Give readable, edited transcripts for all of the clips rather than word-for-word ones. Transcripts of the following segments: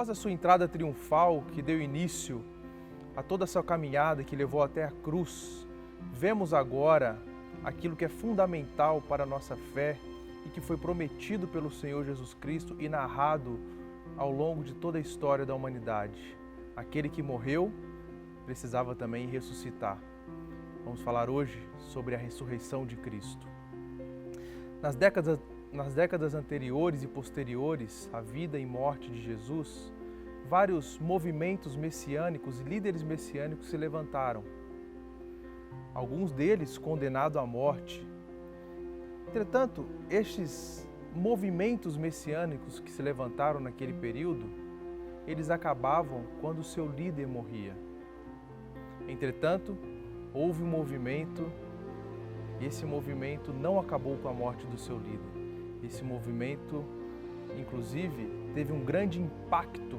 após a sua entrada triunfal, que deu início a toda essa caminhada que levou até a cruz, vemos agora aquilo que é fundamental para a nossa fé e que foi prometido pelo Senhor Jesus Cristo e narrado ao longo de toda a história da humanidade. Aquele que morreu precisava também ressuscitar. Vamos falar hoje sobre a ressurreição de Cristo. Nas décadas anteriores e posteriores à vida e morte de Jesus, vários movimentos messiânicos e líderes messiânicos se levantaram. Alguns deles condenados à morte. Entretanto, estes movimentos messiânicos que se levantaram naquele período, eles acabavam quando o seu líder morria. Entretanto, houve um movimento, e esse movimento não acabou com a morte do seu líder. Esse movimento, inclusive, teve um grande impacto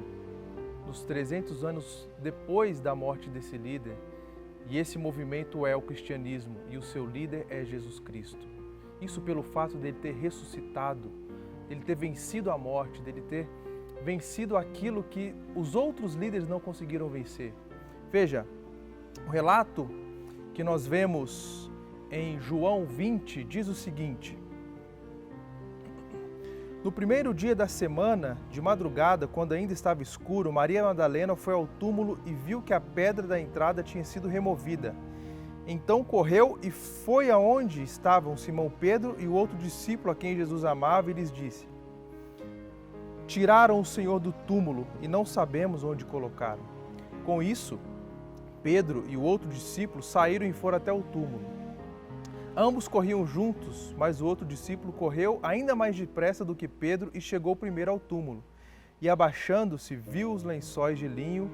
nos 300 anos depois da morte desse líder, e esse movimento é o cristianismo, e o seu líder é Jesus Cristo. Isso pelo fato dele ter ressuscitado, dele ter vencido a morte, dele ter vencido aquilo que os outros líderes não conseguiram vencer. Veja, o relato que nós vemos em João 20 diz o seguinte: no primeiro dia da semana, de madrugada, quando ainda estava escuro, Maria Madalena foi ao túmulo e viu que a pedra da entrada tinha sido removida. Então correu e foi aonde estavam Simão Pedro e o outro discípulo a quem Jesus amava e lhes disse: tiraram o Senhor do túmulo e não sabemos onde colocaram. Com isso, Pedro e o outro discípulo saíram e foram até o túmulo. Ambos corriam juntos, mas o outro discípulo correu ainda mais depressa do que Pedro e chegou primeiro ao túmulo. E abaixando-se, viu os lençóis de linho,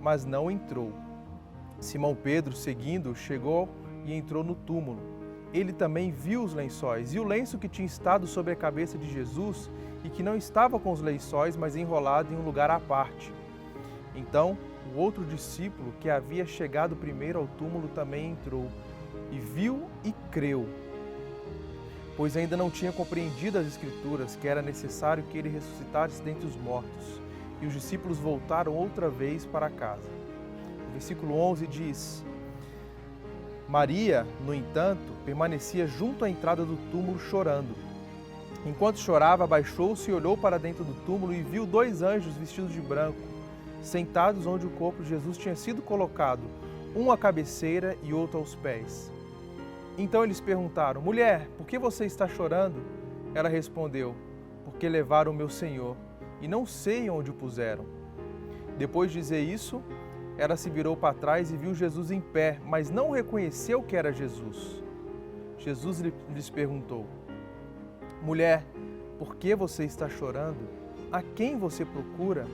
mas não entrou. Simão Pedro, seguindo, chegou e entrou no túmulo. Ele também viu os lençóis e o lenço que tinha estado sobre a cabeça de Jesus e que não estava com os lençóis, mas enrolado em um lugar à parte. Então, o outro discípulo, que havia chegado primeiro ao túmulo, também entrou e viu e creu, pois ainda não tinha compreendido as Escrituras, que era necessário que ele ressuscitasse dentre os mortos. E os discípulos voltaram outra vez para casa. O versículo 11 diz: Maria, no entanto, permanecia junto à entrada do túmulo chorando. Enquanto chorava, abaixou-se e olhou para dentro do túmulo e viu 2 anjos vestidos de branco, sentados onde o corpo de Jesus tinha sido colocado, um à cabeceira e outro aos pés. Então eles perguntaram: mulher, por que você está chorando? Ela respondeu: porque levaram o meu Senhor e não sei onde o puseram. Depois de dizer isso, ela se virou para trás e viu Jesus em pé, mas não reconheceu que era Jesus. Jesus lhes perguntou: mulher, por que você está chorando? A quem você procura?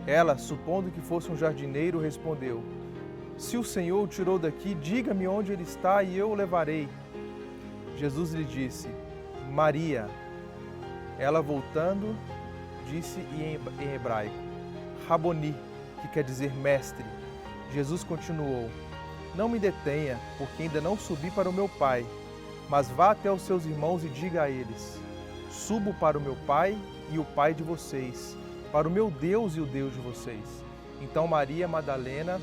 Ela, supondo que fosse um jardineiro, respondeu: se o Senhor o tirou daqui, diga-me onde ele está e eu o levarei. Jesus lhe disse: Maria. Ela, voltando, disse em hebraico: Raboni, que quer dizer mestre. Jesus continuou: não me detenha, porque ainda não subi para o meu Pai, mas vá até os seus irmãos e diga a eles: subo para o meu Pai e o Pai de vocês, para o meu Deus e o Deus de vocês. Então Maria Madalena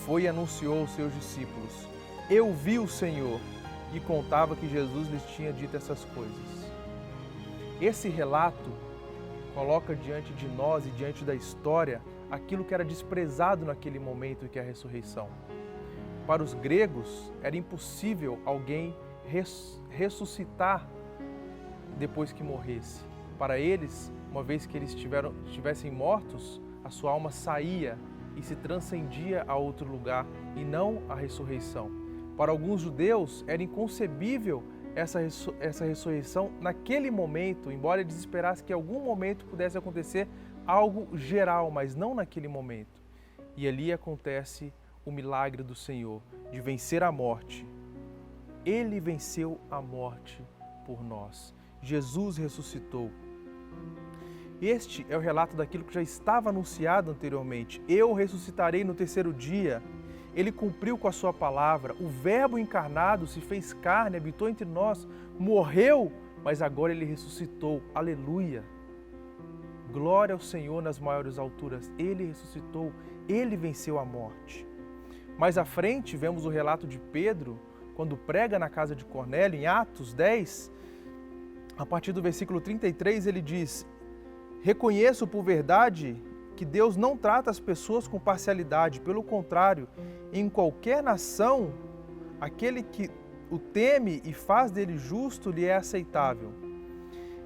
foi e anunciou aos seus discípulos: eu vi o Senhor, e contava que Jesus lhes tinha dito essas coisas. Esse relato coloca diante de nós e diante da história aquilo que era desprezado naquele momento, que é a ressurreição. Para os gregos era impossível alguém ressuscitar depois que morresse. Para eles, uma vez que eles estivessem mortos, a sua alma saía e se transcendia a outro lugar, e não a ressurreição. Para alguns judeus era inconcebível essa ressurreição naquele momento, embora eles esperassem que em algum momento pudesse acontecer algo geral, mas não naquele momento. E ali acontece o milagre do Senhor, de vencer a morte. Ele venceu a morte por nós. Jesus ressuscitou. Este é o relato daquilo que já estava anunciado anteriormente. Eu ressuscitarei no 3º dia. Ele cumpriu com a sua palavra. O Verbo encarnado se fez carne, habitou entre nós, morreu, mas agora ele ressuscitou. Aleluia! Glória ao Senhor nas maiores alturas. Ele ressuscitou, ele venceu a morte. Mais à frente, vemos o relato de Pedro, quando prega na casa de Cornélio, em Atos 10, a partir do versículo 33, ele diz: reconheço por verdade que Deus não trata as pessoas com parcialidade, pelo contrário, em qualquer nação, aquele que o teme e faz dele justo lhe é aceitável.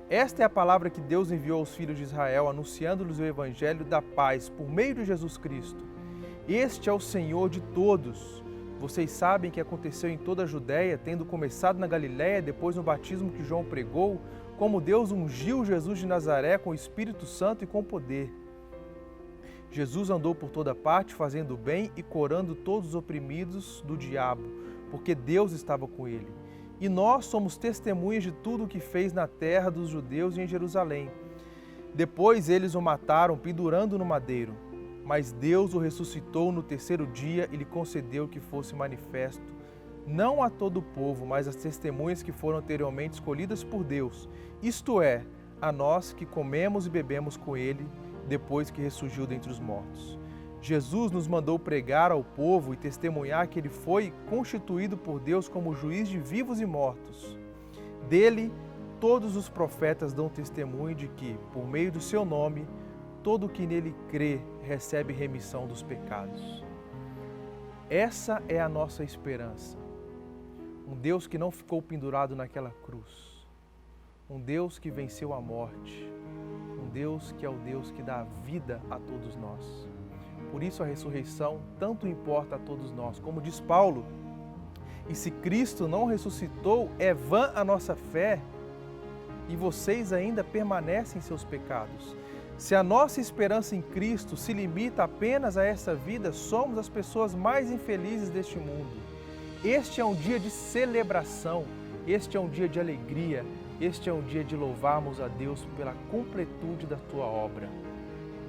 Esta é a palavra que Deus enviou aos filhos de Israel, anunciando-lhes o evangelho da paz por meio de Jesus Cristo. Este é o Senhor de todos. Vocês sabem que aconteceu em toda a Judéia, tendo começado na Galiléia, depois no batismo que João pregou, como Deus ungiu Jesus de Nazaré com o Espírito Santo e com poder. Jesus andou por toda parte, fazendo o bem e curando todos os oprimidos do diabo, porque Deus estava com ele. E nós somos testemunhas de tudo o que fez na terra dos judeus e em Jerusalém. Depois eles o mataram, pendurando no madeiro. Mas Deus o ressuscitou no terceiro dia e lhe concedeu que fosse manifesto, não a todo o povo, mas às testemunhas que foram anteriormente escolhidas por Deus, isto é, a nós que comemos e bebemos com ele, depois que ressurgiu dentre os mortos. Jesus nos mandou pregar ao povo e testemunhar que ele foi constituído por Deus como juiz de vivos e mortos. Dele, todos os profetas dão testemunho de que, por meio do seu nome, todo o que nele crê recebe remissão dos pecados. Essa é a nossa esperança. Um Deus que não ficou pendurado naquela cruz. Um Deus que venceu a morte. Um Deus que é o Deus que dá vida a todos nós. Por isso a ressurreição tanto importa a todos nós. Como diz Paulo, e se Cristo não ressuscitou, é vã a nossa fé e vocês ainda permanecem em seus pecados. Se a nossa esperança em Cristo se limita apenas a essa vida, somos as pessoas mais infelizes deste mundo. Este é um dia de celebração, este é um dia de alegria, este é um dia de louvarmos a Deus pela completude da tua obra.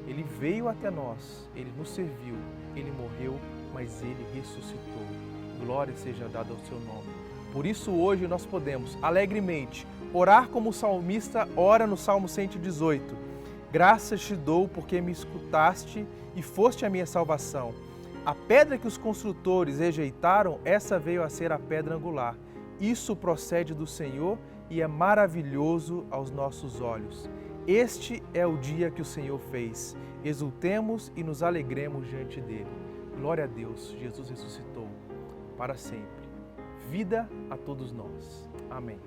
Ele veio até nós, ele nos serviu, ele morreu, mas ele ressuscitou. Glória seja dada ao seu nome. Por isso hoje nós podemos alegremente orar como o salmista ora no Salmo 118. Graças te dou porque me escutaste e foste a minha salvação. A pedra que os construtores rejeitaram, essa veio a ser a pedra angular. Isso procede do Senhor e é maravilhoso aos nossos olhos. Este é o dia que o Senhor fez. Exultemos e nos alegremos diante dele. Glória a Deus, Jesus ressuscitou para sempre. Vida a todos nós. Amém.